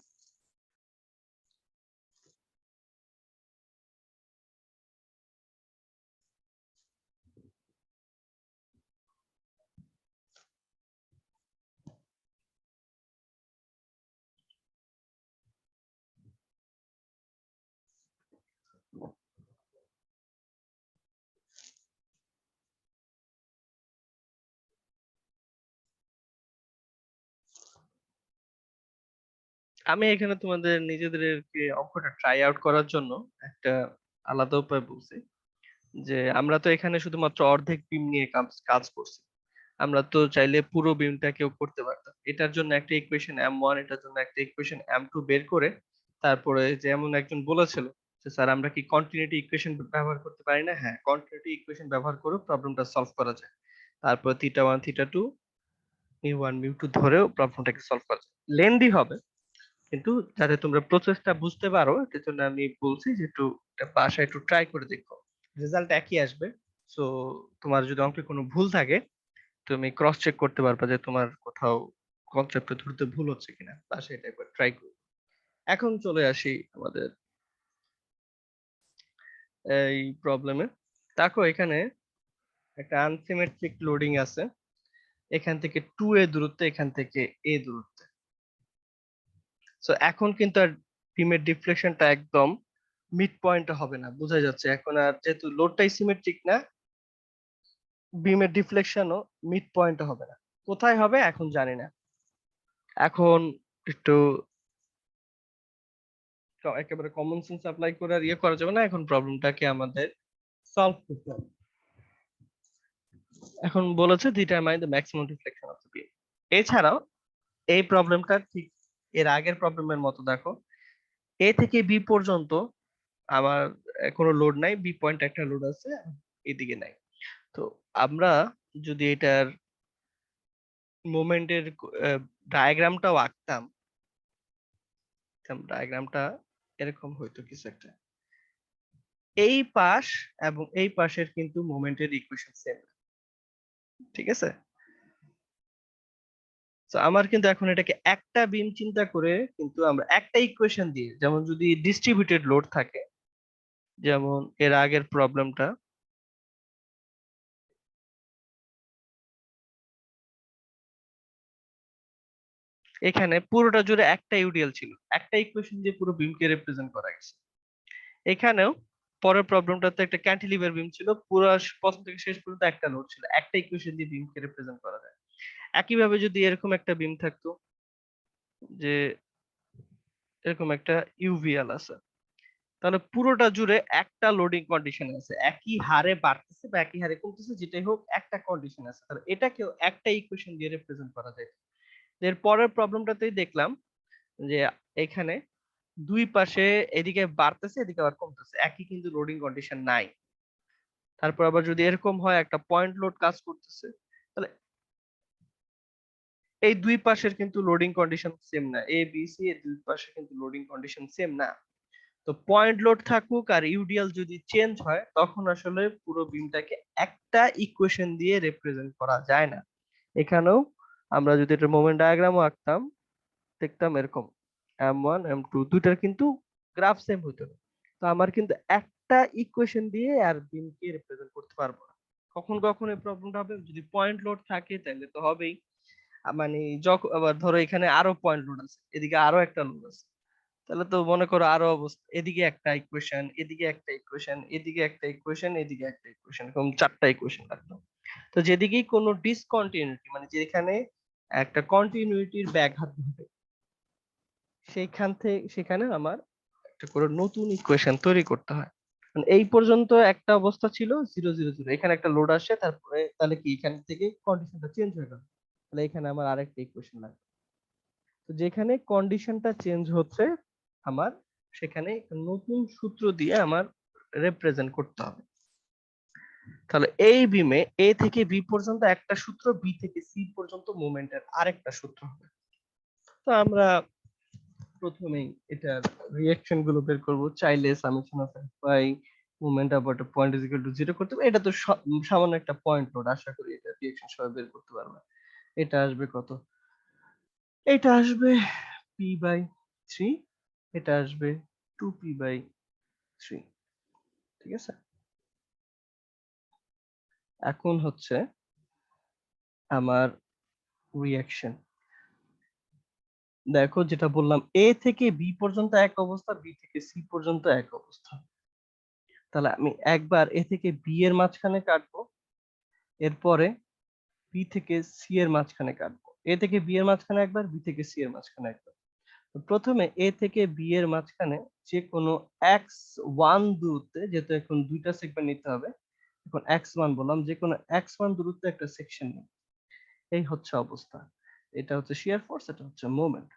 আমি এখানে তোমাদের নিজেদেরকে অঙ্কটা ট্রাই আউট করার জন্য একটা আলাদা উপায় বলছি, যে আমরা তো এখানে শুধুমাত্র অর্ধেক বিম নিয়ে কাজ কাজ করছি। আমরা তো চাইলে পুরো বিমটাকেও করতে পারতাম। এটার জন্য একটা ইকুয়েশন M1, এটার জন্য একটা ইকুয়েশন M2 বের করে তারপরে যেমন একজন বলেছিল যে স্যার আমরা কি কন্টিনিউটি ইকুয়েশন ব্যবহার করতে পারি না? হ্যাঁ, কন্টিনিউটি ইকুয়েশন ব্যবহার করে প্রবলেমটা সলভ করা যায়। তারপর θ1 θ2 μ1 μ2 ধরেও প্রবলেমটাকে সলভ করা যায়। লেন্দি হবে, কিন্তু যাতে তোমরা প্রসেসটা বুঝতে পারো এর জন্য আমি বলছি যে একটু এটা বাসায় একটু ট্রাই করে দেখো, রেজাল্ট একই আসবে। সো তোমার যদি অঙ্কে কোনো ভুল থাকে তুমি ক্রস চেক করতে পারবা যে তোমার কোথাও কনসেপ্টে ধরতে ভুল হচ্ছে কিনা, বাসায় এটা একবার ট্রাই করো। এখন চলে আসি আমাদের এই প্রবলেমে। দেখো এখানে একটা আনসিমেট্রিক লোডিং আছে, এখান থেকে 2a দূরত্বে, এখান থেকে a দূরত্বে। সো এখন কিন্তু আর বিমের ডিফ্লেকশনটা একদম মিড পয়েন্টে হবে না, বোঝা যাচ্ছে। এখন আর যেহেতু লোডটাই সিমেট্রিক না, বিমের ডিফ্লেকশনও মিড পয়েন্টে হবে না। কোথায় হবে এখন জানি না। এখন একটু একেবারে কমন সেন্স অ্যাপ্লাই করে আর ইয়ে করা যাবে না, এখন প্রবলেমটাকে আমাদের সলভ করতে হবে। এখন বলেছে determine the maximum deflection of the beam. এছাড়াও এই প্রবলেমটা ঠিক এর আগের প্রবলেমের মতো, দেখো এ থেকে বি পর্যন্ত আমার কোনো লোড নাই, বি পয়েন্ট একটা লোড আছে, এদিকে নাই। তো আমরা যদি এটার মোমেন্টের ডায়াগ্রামটাও আঁকতাম, ডায়াগ্রামটা এরকম হইতো কিছু একটা। এই পাশ এবং এই পাশের কিন্তু মোমেন্টের ইকুয়েশন সেম, ঠিক আছে? তো আমার কিন্তু এখন এটাকে একটা বিম চিন্তা করে কিন্তু আমরা একটা ইকুয়েশন দিয়ে, যেমন যদি ডিস্ট্রিবিউটেড লোড থাকে, যেমন এর আগের প্রবলেমটা, এখানে পুরোটা জুড়ে একটা ইউডিএল ছিল, একটা ইকুয়েশন দিয়ে পুরো বিমকে রিপ্রেজেন্ট করা গেছে। এখানেও পরের প্রবলেমটাতে একটা ক্যান্টিলিভার বিম ছিল, পুরো প্রথম থেকে শেষ পর্যন্ত একটা লোড ছিল, একটা ইকুয়েশন দিয়ে বিমকে রিপ্রেজেন্ট করা যায়। একইভাবে যদি এরকম একটা বিম থাকতো, যে এরকম একটা ইউভিএল আছে, তাহলে পুরোটা জুড়ে একটা লোডিং কন্ডিশন আছে, একই হারে বাড়তেছে বা একই হারে কমতেছে, যেটাই হোক একটা কন্ডিশন আছে, তাহলে এটাকেও একটা ইকুয়েশন দিয়ে রিপ্রেজেন্ট করা যায়। এর পরের প্রবলেমটাতেই দেখলাম যে এখানে দুই পাশে এদিকে বাড়তেছে এদিকে আবার কমতেছে, একই কিন্তু লোডিং কন্ডিশন নাই। তারপর আবার যদি এরকম হয় একটা পয়েন্ট লোড কাজ করতেছে, তাহলে এই দুই পাশের কিন্তু লোডিং কন্ডিশন সেম না, এ বি সি এর দুই পাশে কিন্তু লোডিং কন্ডিশন সেম না। তো পয়েন্ট লোড থাকুক আর ইউডিএল যদি চেঞ্জ হয় তখন আসলে পুরো বিমটাকে একটা ইকুয়েশন দিয়ে রিপ্রেজেন্ট করা যায় না। এখানেও আমরা যদি এটা মোমেন্ট ডায়াগ্রামও আঁকতাম দেখতাম এরকম M1 M2 দুইটার কিন্তু গ্রাফ সেম হইতো না। তো আমার কিন্তু একটা ইকুয়েশন দিয়ে আর বিমকে রিপ্রেজেন্ট করতে পারবো না। কখন কখন এই প্রবলেমটা হবে, যদি পয়েন্ট লোড থাকে তাহলে তো হবেই। মানে যখন আবার ধরো এখানে আরো পয়েন্ট লোড আছে, এদিকে আরো একটা লোড আছে, তাহলে তো মনে করো আরো অবস্থা, এদিকে একটা ইকুয়েশন, এদিকে একটা ইকুয়েশন, এদিকে একটা ইকুয়েশন, এদিকে একটা ইকুয়েশন, এরকম চারটা ইকুয়েশন লাগতো। তো যেদিকেই কোনো ডিসকন্টিনিউটি মানে যেখানে একটা কন্টিনিউটির ব্যাঘাত ঘটে সেখানে আমার একটা করে নতুন ইকুয়েশন তৈরি করতে হয়। মানে এই পর্যন্ত একটা অবস্থা ছিল 0 0 0, এখানে একটা লোড আসে, তারপরে তাহলে কি এখান থেকে কন্ডিশনটা চেঞ্জ হয়ে গেল, তাহলে এখানে আমার আরেকটা ইকুয়েশন লাগবে। তো যেখানে কন্ডিশনটা চেঞ্জ হচ্ছে আমার সেখানে নতুন সূত্র দিয়ে আমার রিপ্রেজেন্ট করতে হবে। তাহলে এই বিমে এ থেকে বি পর্যন্ত একটা সূত্র, বি থেকে সি পর্যন্ত মোমেন্টের আরেকটা সূত্র হবে। তো আমরা প্রথমেই এটার রিঅ্যাকশন গুলো বের করব। চাইলে summation of by moment about a point is equal to 0 করতে হবে। এটা তো সামান্য একটা পয়েন্ট লোড, আশা করি এটা রিঅ্যাকশন সবাই বের করতে পারবে। এটা আসবে কত, এটা আসবে p/3, এটা আসবে 2p/3। ঠিক আছে, এখন হচ্ছে আমার রিঅ্যাকশন। দেখো যেটা বললাম, এ থেকে বি পর্যন্ত এক অবস্থা, বি থেকে সি পর্যন্ত এক অবস্থা। তাহলে আমি একবার এ থেকে বি এর মাঝখানে কাটবো, এরপরে বি থেকে সি এর মাঝখানে কাটবো। এ থেকে বি এর মাঝখানে একবার, বি থেকে সি এর মাঝখানে একবার। তো প্রথমে এ থেকে বি এর মাঝখানে যে কোনো x1 দূরত্বে, যেহেতু এখন দুইটা সেগমেন্ট নিতে হবে, এখন x1 বললাম, যে কোনো x1 দূরত্বে একটা সেকশন নিই। এই হচ্ছে অবস্থা, এটা হচ্ছে শিয়ার ফোর্স, এটা হচ্ছে মোমেন্ট।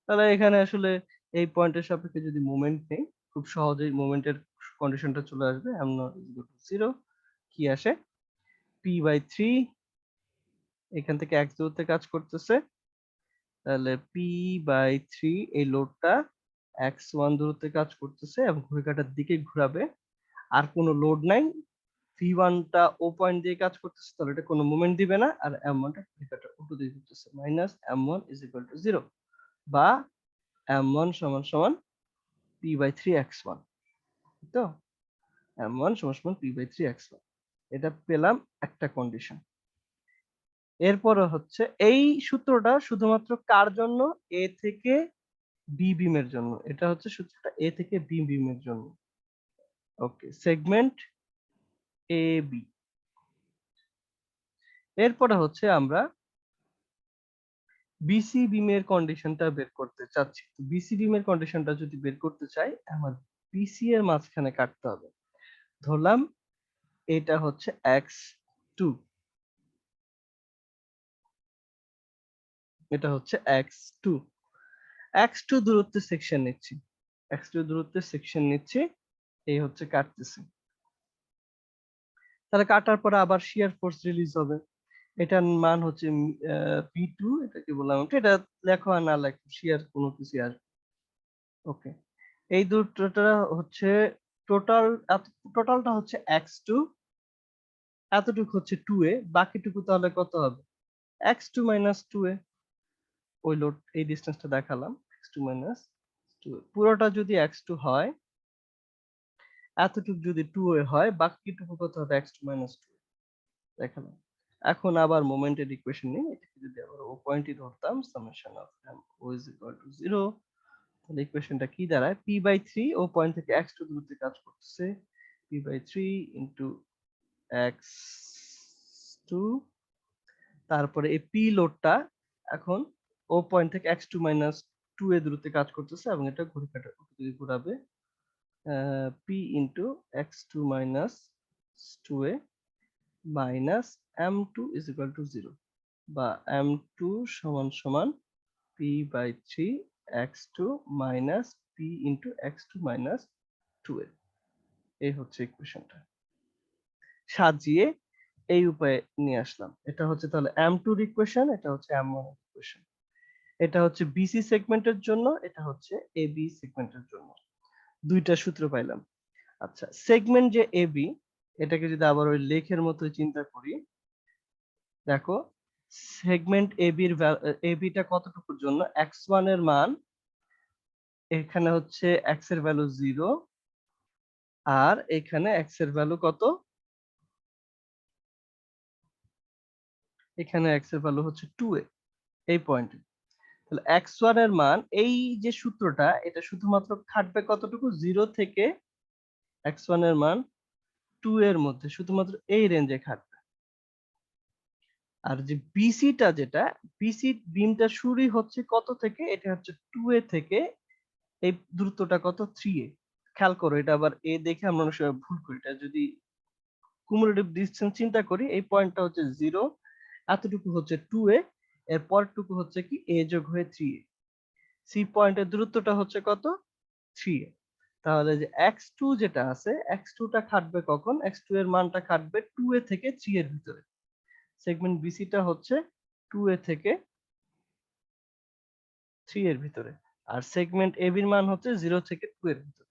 তাহলে এখানে আসলে এই পয়েন্টের সাপেক্ষে যদি মোমেন্ট নেই, খুব সহজেই মোমেন্টের কন্ডিশনটা চলে আসবে। m0 কি আসে, p/3, এখান থেকে x দূরত্বে কাজ করতেছে, তাহলে p/3 এই লোডটা x1 দূরত্বে কাজ করতেছে এবং ঘড়ি কাঁটার দিকে ঘোরাবে। আর কোনো লোড নাই, v1 টা ও পয়েন্ট দিয়ে কাজ করতেছে, তাহলে এটা কোনো মুভমেন্ট দিবে না, আর m1 টা ঘড়ি কাঁটার উল্টো দিকে ঘুরতেছে, -m1 = 0, বা m1 = p/3x1। তো m1 = p/3x1, এটা পেলাম একটা কন্ডিশন। এরপরে হচ্ছে এই সূত্রটা শুধুমাত্র কার জন্য, এ থেকে বি বিমের জন্য। এটা হচ্ছে সূত্রটা এ থেকে বি বিমের জন্য। ওকে, সেগমেন্ট এ বি। এরপরে হচ্ছে আমরা বিসি বিমের কন্ডিশনটা বের করতে চাচ্ছি। বিসি বিমের কন্ডিশনটা যদি বের করতে চাই, আমার বিসি এর মাঝখানে কাটতে হবে। ধরলাম এটা হচ্ছে x2, এটা হচ্ছে x2, x2 দূরত্বের সেকশন নিচ্ছি, x2 দূরত্বের সেকশন নিচ্ছি, এই হচ্ছে কাটতেছে। তাহলে কাটার পরে আবার শিয়ার ফোর্স রিলিজ হবে, এটার মান হচ্ছে p2, এটাকে বললাম, এটা লেখো আর না লেখো শিয়ার কোনো কিছু আসবে। ওকে, এই দুটোটা হচ্ছে টোটাল, টোটালটা হচ্ছে x2, এতটুকু হচ্ছে 2a, বাকিটুকু তাহলে কত হবে, x2 - 2a। ওই লোড এই ডিসটেন্সটা দেখালাম, x2 - 2a, পুরোটা যদি x2 হয়, এতটুকু যদি 2a হয়, বাকিটুকু কত হবে, x2 - 2a দেখালাম। এখন আবার মোমেন্টের ইকুয়েশন নিই, এটাকে যদি আবার ও পয়েন্টই ধরতাম, সামেশন অফ m o = 0, তাহলে ইকুয়েশনটা কি দাঁড়ায়, p/3 ও পয়েন্ট থেকে x2 দূরত্বে কাজ করতেছে, p/3 * x2, তারপরে এই p লোডটা এখন ও পয়েন্ট থেকে x2 - 2a দূরত্বে কাজ করতেছে এবং এটা ঘড়ি কাঁটার উল্টো দিকে ঘোরাবে, p * x2 - 2a minus m2 = 0, বা m2 = p/3 x2 minus p * x2 - 2a। এই হচ্ছে ইকুয়েশনটা। সাজিয়ে এই উপায়ে নিয়ে আসলাম। এটা হচ্ছে তাহলে M2 এর ইকুয়েশন, এটা হচ্ছে M1 এর ইকুয়েশন। এটা হচ্ছে বিসি সেগমেন্টের জন্য, এটা হচ্ছে এবি সেগমেন্টের জন্য। দুইটা সূত্র পাইলাম। আচ্ছা, সেগমেন্ট যে এবি, এটাকে যদি আবার ওই লেখের মতো চিন্তা করি, দেখো সেগমেন্ট এবির এবিটা কতটুকুর জন্য, x1 এর মান এখানে হচ্ছে x এর ভ্যালু 0, আর এখানে x এর ভ্যালু কত, এখানে x এর ভ্যালু হচ্ছে 2a, এই পয়েন্টে। তাহলে x1 এর মান, এই যে সূত্রটা, এটা শুধুমাত্র খাটবে কতটুকু, 0 থেকে x1 এর মান 2 এর মধ্যে, শুধুমাত্র এই রেঞ্জে খাটবে। আর যে বিসিটা, যেটা বিসি বিমটা শুরু হচ্ছে কত থেকে, এটা হচ্ছে 2a থেকে, এই দূরত্বটা কত, 3a। খেয়াল করো, এটা আবার এ দেখে আমরা অনেক সময় ভুল করি। এটা যদি কুমুলেটিভ ডিসটেন্স চিন্তা করি, এই পয়েন্টটা হচ্ছে 0, এতটুকু হচ্ছে 2a, এর পরটুকু হচ্ছে কি a যোগ হয়ে 3a। সি পয়েন্টের দূরত্বটা হচ্ছে কত, 3a। তাহলে যে x2 যেটা আছে, x2 টা খাটবে কখন, x2 এর মানটা খাটবে 2a থেকে 3 এর ভিতরে। সেগমেন্ট বিসিটা হচ্ছে 2a থেকে 3 এর ভিতরে, আর সেগমেন্ট এবির মান হচ্ছে 0 থেকে 2 এর ভিতরে।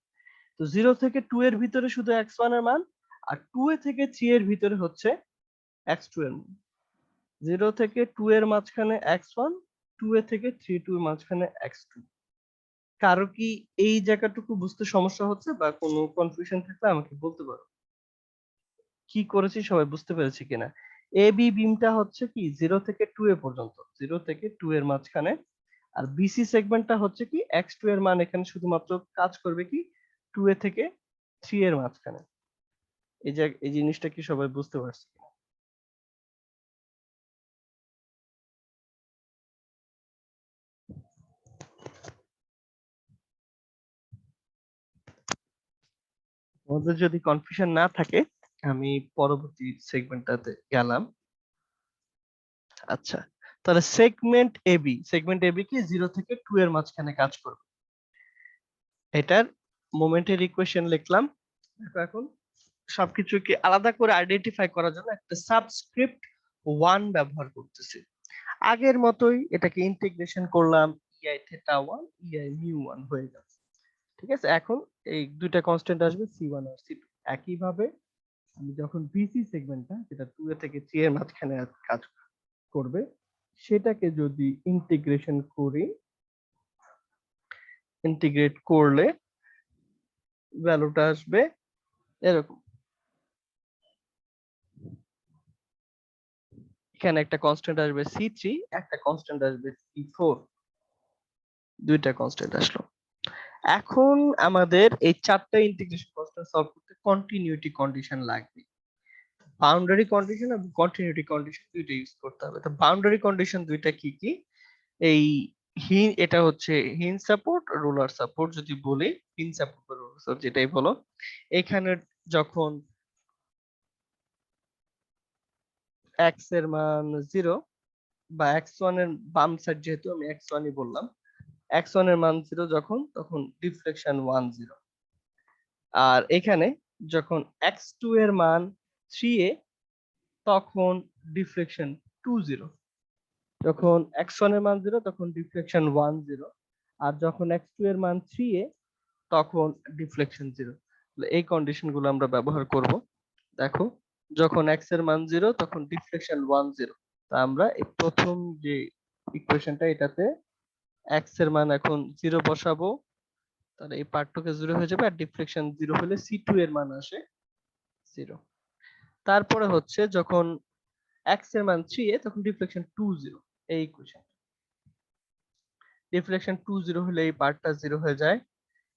তো 0 থেকে 2 এর ভিতরে শুধু x1 এর মান, আর 2a থেকে 3 এর ভিতরে হচ্ছে x2 এর মান। 0 থেকে 2 এর মাঝখানে x1, 2a থেকে 3 এর মাঝখানে x2। কারো কি এই জায়গাটুকু বুঝতে সমস্যা হচ্ছে বা কোনো কনফিউশন থাকলে আমাকে বলতে পারো, কি করেছি সবাই বুঝতে পেরেছি কিনা। এ বি বিমটা হচ্ছে কি 0 থেকে 2a পর্যন্ত, 0 থেকে 2 এর মাঝখানে, আর বিসি সেগমেন্টটা হচ্ছে কি x2 এর মান এখানে শুধুমাত্র কাজ করবে কি 2a থেকে 3 এর মাঝখানে। এই জিনিসটা কি সবাই বুঝতে পারছে? তোমাদের যদি কনফিউশন না থাকে, আমি পরবর্তী সেগমেন্টটাতে গেলাম। আচ্ছা, তাহলে সেগমেন্ট এবি কি 0 থেকে 2 এর মাঝখানে কাজ করবে। এটার মোমেন্টের ইকুয়েশন লিখলাম। দেখো এখন সবকিছুকে আলাদা করে আইডেন্টিফাই করার জন্য একটা সাবস্ক্রিপ্ট 1 ব্যবহার করতেছি। আগের মতোই এটাকে ইন্টিগ্রেশন করলাম, ইআই থেটা 1 ইআই মিউ 1 হয়ে গেল। ঠিক আছে, এখন এই দুইটা কনস্ট্যান্ট আসবে c1 আর c2। একই ভাবে আমি যখন বিসি সেগমেন্টটা, যেটা 2a থেকে 3 এর মাঝখানে কাজ করবে, সেটাকে যদি ইন্টিগ্রেশন করি, ইন্টিগ্রেট করলে ভ্যালুটা আসবে এরকম। এখানে একটা কনস্ট্যান্ট আসবে c3, একটা কনস্ট্যান্ট আসবে c4, দুইটা কনস্ট্যান্ট আসলো। এখন আমাদের এই চারটা ইন্টিগ্রেশন কনস্ট্যান্ট সলভ করতে কন্টিনিউটি কন্ডিশন লাগবে। বাউন্ডারি কন্ডিশন এবং কন্টিনিউটি কন্ডিশন দুইটা ইউজ করতে হবে। তো বাউন্ডারি কন্ডিশন দুইটা কি কি, এই এটা হচ্ছে হিঞ্জ সাপোর্ট, রোলার সাপোর্ট যদি বলি, হিঞ্জ সাপোর্ট বা রোলার সাপোর্ট যেটাই বলো, এখানে যখন x এর মান 0 বা x1 এর বাম সাইড, যেহেতু আমি x1 ই বললাম, x1 এর মান 0 যখন, তখন ডিফ্লেকশন 1 0। আর এখানে যখন x2 এর মান 3a, তখন ডিফ্লেকশন 2 0। যখন x1 এর মান 0, তখন ডিফ্লেকশন 1 0। আর যখন x2 এর মান 3a, তখন ডিফ্লেকশন 0। এই কন্ডিশন গুলো আমরা ব্যবহার করব। দেখো, যখন x এর মান 0, তখন ডিফ্লেকশন 1 0। তা আমরা এই প্রথম যে ইকুয়েশনটা, এটাতে x এর মান এখন 0 বসাবো, তাহলে এই পার্টটুকু 0 হয়ে যাবে, আর ডিফ্লেকশন 0 হলে c2 এর মান আসে 0। তারপরে হচ্ছে যখন x এর মান 3a, তখন ডিফ্লেকশন 2 0। এই ইকুয়েশন, ডিফ্লেকশন 2 0 হলে এই পার্টটা 0 হয়ে যায়।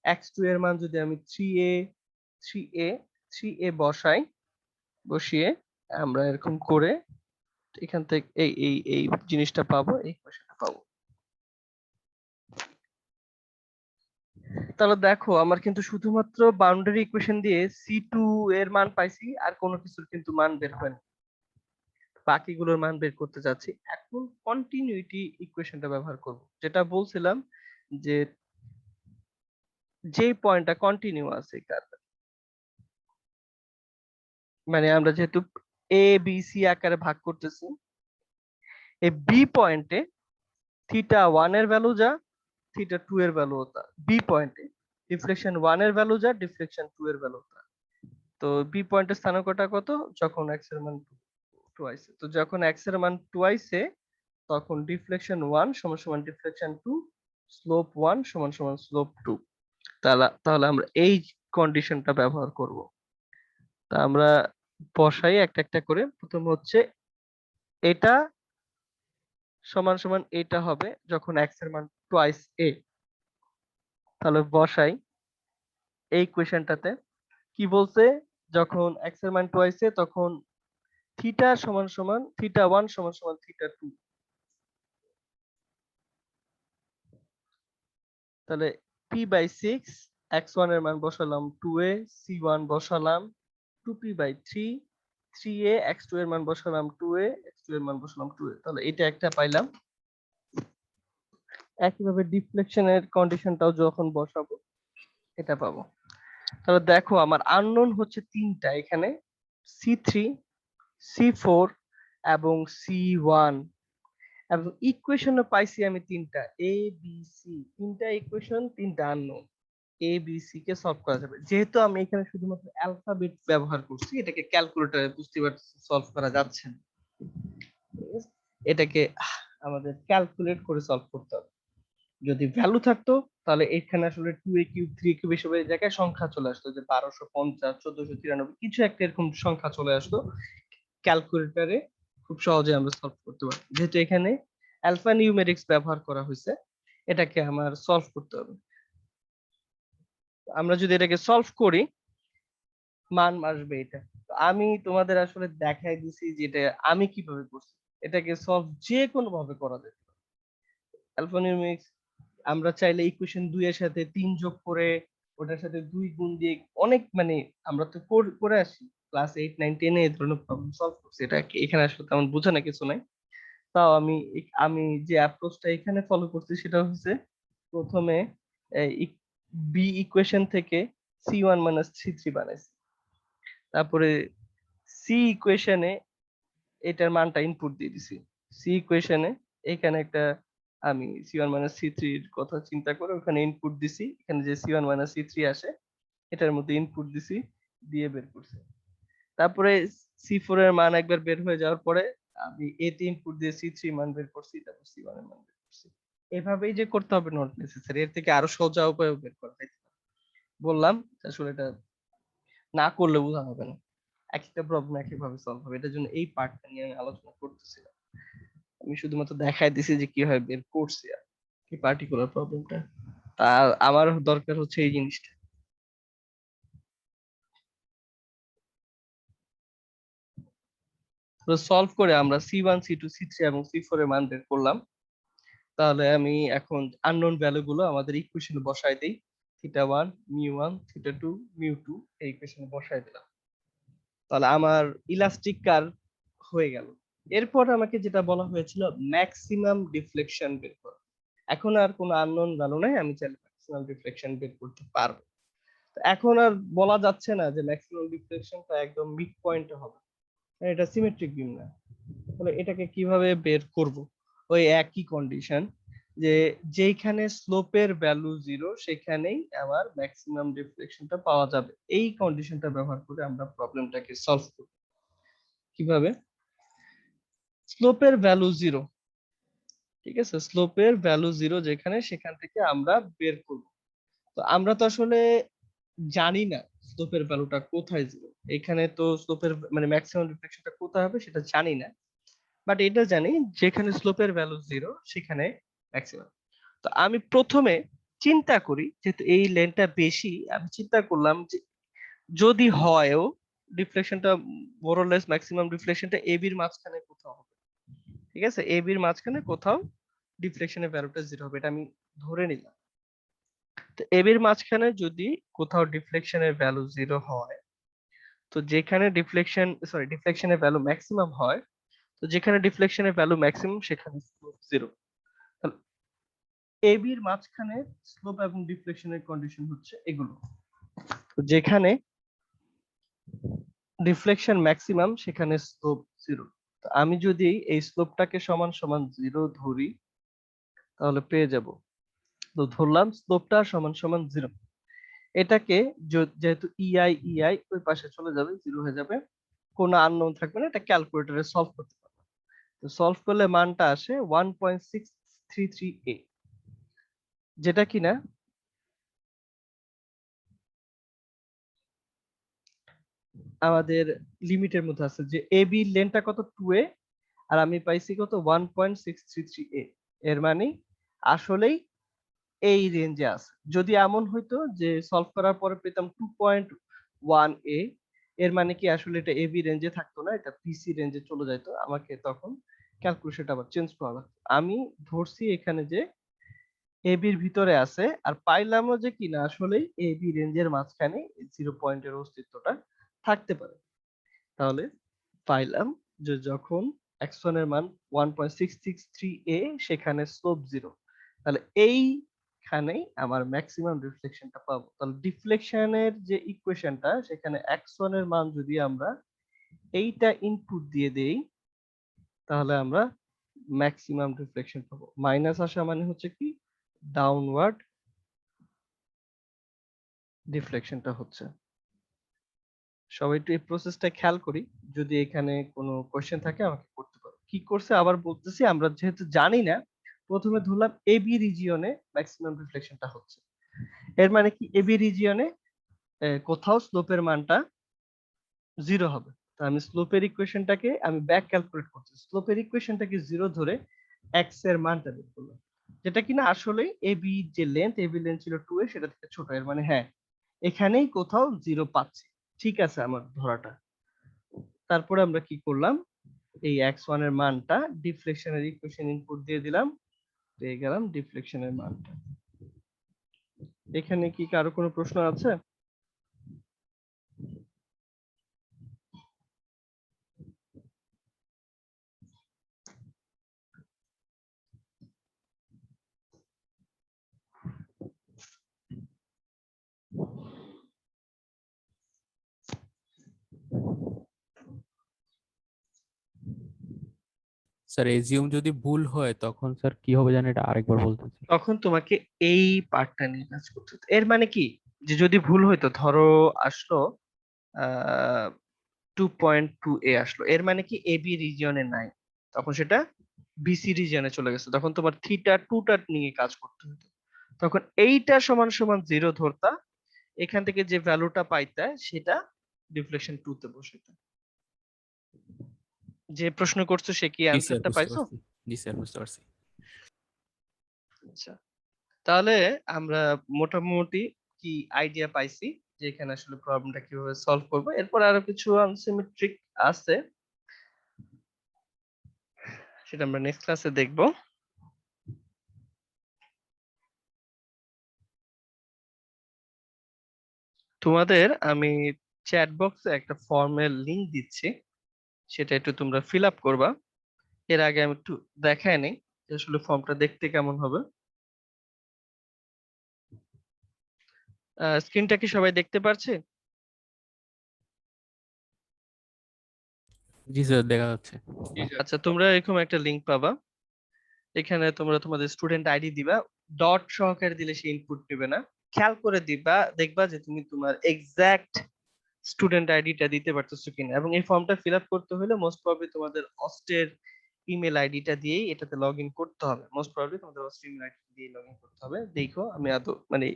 x2 এর মান যদি আমি 3a বসিয়ে আমরা এরকম করে এখান থেকে এই জিনিসটা পাবো, এই ইকুয়েশনটা পাবো। তাহলে দেখো, আমার কিন্তু শুধুমাত্র বাউন্ডারি ইকুয়েশন দিয়ে c2 এর মান পাইছি, আর কোনো কিছুর কিন্তু মান বের হয় না। বাকিগুলোর মান বের করতে যাচ্ছি। এখন কন্টিনিউটি ইকুয়েশনটা ব্যবহার করব, যেটা বলছিলাম যে যে পয়েন্টটা কন্টিনিউ আছে, মানে আমরা যেহেতু এ বি সি আকারে ভাগ করতেছি। এই বি পয়েন্টে θ1 এর ভ্যালু যা, θ2 এর ভ্যালু তা। বি পয়েন্টে ডিফ্লেকশন 1 এর ভ্যালু যা, ডিফ্লেকশন 2 এর ভ্যালু তা। তো বি পয়েন্টের স্থানাঙ্কটা কত? যখন x এর মান 2 আইছে। তো যখন x এর মান 2 আইছে তখন ডিফ্লেকশন 1 সমান সমান ডিফ্লেকশন 2, স্লোপ 1 সমান সমান স্লোপ 2। তাহলে আমরা এই কন্ডিশনটা ব্যবহার করব। তা আমরা বসাই একটা একটা করে। প্রথম হচ্ছে এটা সমান সমান এটা হবে যখন x এর মান টুয়াইস a। তাহলে বসাই এই ইকুয়েশনটাতে। কি বলছে? যখন x এর মান টুয়াইস a তখন থিটা সমান সমান θ1 সমান সমান θ2। তাহলে p/6 x1 এর মান বসালাম 2a, c1 বসালাম 2p/3, 3a, x2 এর মান বসালাম 2a, x2 এর মান বসালাম 2a। তাহলে এটা একটা পাইলাম। একইভাবে ডিফ্লেকশনের কন্ডিশনটাও যখন বসাবো এটা পাবো। তাহলে দেখো আমার আননোন হচ্ছে তিনটা এখানে, c3, c4 এবং c1, এবং ইকুয়েশনও পাইছি আমি তিনটা, a b c। তিনটা ইকুয়েশন, তিনটা unknown. a b c K solve করা যাবে। যেহেতু আমি এখানে শুধুমাত্র অ্যালফাবেট ব্যবহার করছি, এটাকে ক্যালকুলেটরে বুঝতে পারছি সলভ করা যাচ্ছে না। এটাকে আমাদের ক্যালকুলেট করে সলভ করতে হবে। যদি ভ্যালু থাকতো তাহলে এখানে আসলে 2a³ 3a³ এসব জায়গায় সংখ্যা চলে আসতো, যে 1250, 1493 কিছু একটা এরকম সংখ্যা চলে আসতো। ক্যালকুলেটরে খুব সহজে আমরা সলভ করতে পারি। যেহেতু এখানে অ্যালফা নিউমেরিক্স ব্যবহার করা হয়েছে, এটাকে আমার সলভ করতে হবে। আমরা যদি এটাকে সলভ করি মান আসবে এটা। তো আমি তোমাদের আসলে দেখাই দিছি যে এটা আমি কিভাবে করছি। এটাকে সলভ যে কোনো ভাবে করা যায়। অ্যালফানিউমিক্স আমরা চাইলে ইকুয়েশন 2 এর সাথে 3 যোগ করে ওটার সাথে 2 গুণ দিয়ে অনেক, মানে আমরা তো করে আসি ক্লাস 8 9 10 এ এই ধরনের প্রবলেম সলভ করছি। এটা এখানে আসলে তেমন বোঝানো কিছু নাই। তাও আমি যে অ্যাপ্রোচটা এখানে ফলো করছি সেটা হচ্ছে প্রথমে বি ইকুয়েশন থেকে c1 - c3 বানাইছি। তারপরে সি ইকুয়েশনে এটার মানটা ইনপুট দিয়ে দিছি। সি ইকুয়েশনে এখানে একটা আমি c1 - c3 এর কথা চিন্তা করে ওখানে ইনপুট দিছি। এখানে যে c1 - c3 আসে এটার মধ্যে ইনপুট দিছি, দিয়ে বের করছি। তারপরে c4 এর মান একবার বের হয়ে যাওয়ার পরে আমি a তে ইনপুট দিয়ে c3 মান বের করছি, তারপর c1 এর মান বের করছি। এভাবেই যে করতে হবে নট নেসেসারি, এর থেকে আরো সোজা উপায় বের করা যায়। বললাম আসলে এটা না করলে বোঝা হবে না। একটা প্রবলেম একইভাবে সলভ হবে। এটার জন্য এই পার্টটা নিয়ে আমি আলোচনা করতেছি না। আমি শুধুমাত্র দেখাই দিছি যে কিভাবে বের করছি আর এই পার্টিকুলার প্রবলেমটা। আর আমার দরকার হচ্ছে এই জিনিসটা। তো সলভ করে আমরা c1 c2 c3 এবং c4 এর মান বের করলাম। তাহলে আমি এখন আননোন ভ্যালু গুলো আমাদের ইকুয়েশনে বসাই দেই। θ1 μ1 θ2 μ2 এই ইকুয়েশনে বসাই দিলাম। তাহলে আমার ইলাস্টিক কার্ভ হয়ে গেল। এরপর আমাকে যেটা বলা হয়েছিল ম্যাক্সিমাম ডিফ্লেকশন বের করা। এখন আর কোনো আননোন ভ্যালু নাই, আমি চাইলে ম্যাক্সিমাম ডিফ্লেকশন বের করতে পারবো। তো এখন আর বলা যাচ্ছে না যে ম্যাক্সিমাম ডিফ্লেকশনটা একদম মিড পয়েন্টে হবে, এটা সিমেট্রিক বিম না। তাহলে এটাকে কিভাবে বের করব? ওই একই কন্ডিশন, যে যেখানে স্লোপের ভ্যালু 0 সেখানেই আমার ম্যাক্সিমাম ডিফ্লেকশনটা পাওয়া যাবে। এই কন্ডিশনটা ব্যবহার করে আমরা প্রবলেমটাকে সলভ করব। কিভাবে? স্লোপের ভ্যালু 0, ঠিক আছে, স্লোপের ভ্যালু 0 যেখানে, সেখান থেকে আমরা বের করব। তো আমরা তো আসলে জানি না স্লোপের ভ্যালুটা কোথায় 0। এখানে তো স্লোপের মানে ম্যাক্সিমাম ডিফ্লেকশনটা কোথায় হবে সেটা জানি না, বাট এটা জানি যেখানে স্লোপের ভ্যালু 0 সেখানে ম্যাক্সিমাম। তো আমি প্রথমে চিন্তা করি, যেহেতু এই লেনটা বেশি, আমি চিন্তা করলাম যে যদি হয়ও ডিফ্লেকশনটা মোরলেস ম্যাক্সিমাম ডিফ্লেকশনটা এবি এর মাঝখানে কোথাও হবে। ঠিক আছে, এবি এর মাঝখানে কোথাও ডিফ্লেকশনের ভ্যালুটা 0 হবে, এটা আমি ধরে নিলাম। তো এবি এর মাঝখানে যদি কোথাও ডিফ্লেকশনের ভ্যালু 0 হয়, তো যেখানে ডিফ্লেকশনের ভ্যালু ম্যাক্সিমাম হয়, তো যেখানে ডিফ্লেকশনের ভ্যালু ম্যাক্সিমাম সেখানে স্লোপ 0। এবি এর মাঝখানে স্লোপ এবং ডিফ্লেকশনের কন্ডিশন হচ্ছে এগুলো। তো যেখানে ডিফ্লেকশন ম্যাক্সিমাম, সেখানে স্লোপ 0। আমি যদি এই স্লোপটাকে সমান সমান 0 ধরি তাহলে পেয়ে যাব, তো ধরলাম স্লোপটা সমান সমান 0। এটাকে যেহেতু ইআই ওই পাশে চলে যাবে, 0 হয়ে যাবে, কোনো আননোন থাকবে না, এটা ক্যালকুলেটরে সলভ করতে পারবে। তো সলভ করলে মানটা আসে 1.633a, যেটা কিনা আমাদের লিমিটের মধ্যে আছে। যে এ বি লেনটা কত 2a, আর আমি পাইছি কত 1.633a। এর মানে আসলেই এই রেঞ্জে আছে। যদি এমন হইতো যে সলভ করার পরে পেতাম 2.1a, এর মানে কি আসলে এটা এবি রেঞ্জে থাকতো না, এটা পিসি রেঞ্জে চলে যাইতো, আমাকে তখন ক্যালকুলেশনটা আবার চেঞ্জ করা লাগতো। আমি ধরছি এখানে যে এবির ভিতরে আছে, আর পাইলামও যে কিনা আসলেই এবি রেঞ্জের মাঝখানে 0 পয়েন্টের অস্তিত্বটা থাকতে পারে। তাহলে পাইলাম যে যখন x1 এর মান 1.663a, সেখানে স্লোপ 0, তাহলে এইখানেই আমার ম্যাক্সিমাম রিফ্লেকশনটা পাবো। তাহলে ডিফ্লেকশনের যে ইকুয়েশনটা, সেখানে x1 এর মান যদি আমরা এইটা ইনপুট দিয়ে দেই, তাহলে আমরা ম্যাক্সিমাম রিফ্লেকশন পাবো। মাইনাস আসা মানে হচ্ছে কি ডাউনওয়ার্ড ডিফ্লেকশনটা হচ্ছে। সবাই একটু এই প্রসেসটা খেয়াল করি, যদি এখানে কোনো কোশ্চেন থাকে আমাকে করতে পারো। কি করছে আবার বলতেছি, আমরা যেহেতু জানি না, প্রথমে ধরলাম এবি রিজিয়নে ম্যাক্সিমাম রিফ্লেকশনটা হচ্ছে। এর মানে কি এবি রিজিয়নে কোথাও স্লোপের মানটা 0 হবে। তো আমি স্লোপের ইকুয়েশনটাকে আমি ব্যাক ক্যালকুলেট করছি, স্লোপের ইকুয়েশনটাকে 0 ধরে x এর মানটা বের করলাম, যেটা কিনা আসলে এবি যে লেন্থ, এবি লেন্থ ছিল 2a, সেটা থেকে ছোট। এর মানে হ্যাঁ, এখানেই কোথাও 0 পাচ্ছি। ঠিক আছে আমার ধরাটা। তারপরে আমরা কি করলাম, এই x1 এর মানটা ডিফ্লেকশনের ইকুয়েশন ইনপুট দিয়ে দিলাম, পেয়ে গেলাম ডিফ্লেকশনের মানটা। এখানে কি কারো কোনো প্রশ্ন আছে? স্যার এজিউম যদি ভুল হয় তখন স্যার কি হবে জানেন, এটা আরেকবার বলতেছি। তখন তোমাকে এই পার্টটা নিয়ে কাজ করতে হতো। এর মানে কি, যে যদি ভুল হইতো, ধরো আসলো 2.2a আসলো, এর মানে কি এবি রিজিয়নে নাই, তখন সেটা বিসি রিজিয়নে চলে গেছে, তখন তোমার থিটা 2টা নিয়ে কাজ করতে হতো। তখন এইটা সমান সমান 0 ধরতা, এখান থেকে যে ভ্যালুটা পাইতা সেটা ডিফ্লেকশন 2 তে বসাইতা। যে প্রশ্ন করছো সে কি জি স্যার অ্যানসারটা বুঝতে পাইছো? পারছি। জি স্যার বুঝতে পারছি। আচ্ছা, তাহলে আমরা মোটামুটি কি আইডিয়া পাইছি যে এখানে আসলে প্রবলেমটা কিভাবে সলভ করব। এরপর আরো কিছু আনসিমেট্রিক আছে, সেটা আমরা নেক্সট ক্লাসে দেখব। তোমাদের আমি চ্যাট বক্সে একটা ফর্মের লিংক দিচ্ছি, সেটা একটু তোমরা ফিল আপ করবা। এর আগে আমি একটু দেখায় নেই যে আসলে ফর্মটা দেখতে কেমন হবে। স্ক্রিনটা কি সবাই দেখতে পারছে? জি স্যার দেখা যাচ্ছে। আচ্ছা, তোমরা এরকম একটা লিংক পাবা, এখানে তোমরা তোমাদের স্টুডেন্ট আইডি দিবা, ডট সহকারে দিলে সে ইনপুট নেবে না। খেয়াল করে দিবা, দেখবা যে তুমি তোমার এক্সাক্ট স্টুডেন্ট আইডিটা দিতে পারতেছো কিনা। এবং এই ফর্মটা ফিল আপ করতে হলে মোস্ট প্রবাবলি তোমাদের অস্টের ইমেল আইডিটা দিয়েই এটাতে লগ ইন করতে হবে। মোস্ট প্রবাবলি তোমাদের অস্টের ইমেল আইডি দিয়ে লগ ইন করতে হবে। দেখো আমি মানে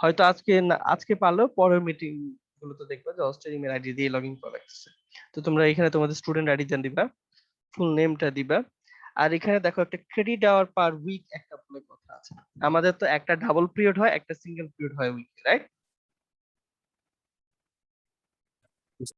হয়তো আজকে না, আজকে পারলেও পরের মিটিং গুলোতে দেখবা যে অস্টের ইমেল আইডি দিয়ে লগ ইন করা লাগছে। তো তোমরা এখানে তোমাদের স্টুডেন্ট আইডিটা দিবা, ফুল নেমটা দিবা, আর এখানে দেখো একটা ক্রেডিট আওয়ার পার উইক একটা বলে কথা আছে। আমাদের তো একটা ডাবল পিরিয়ড হয়, একটা সিঙ্গেল পিরিয়ড হয় উইকে, রাইট?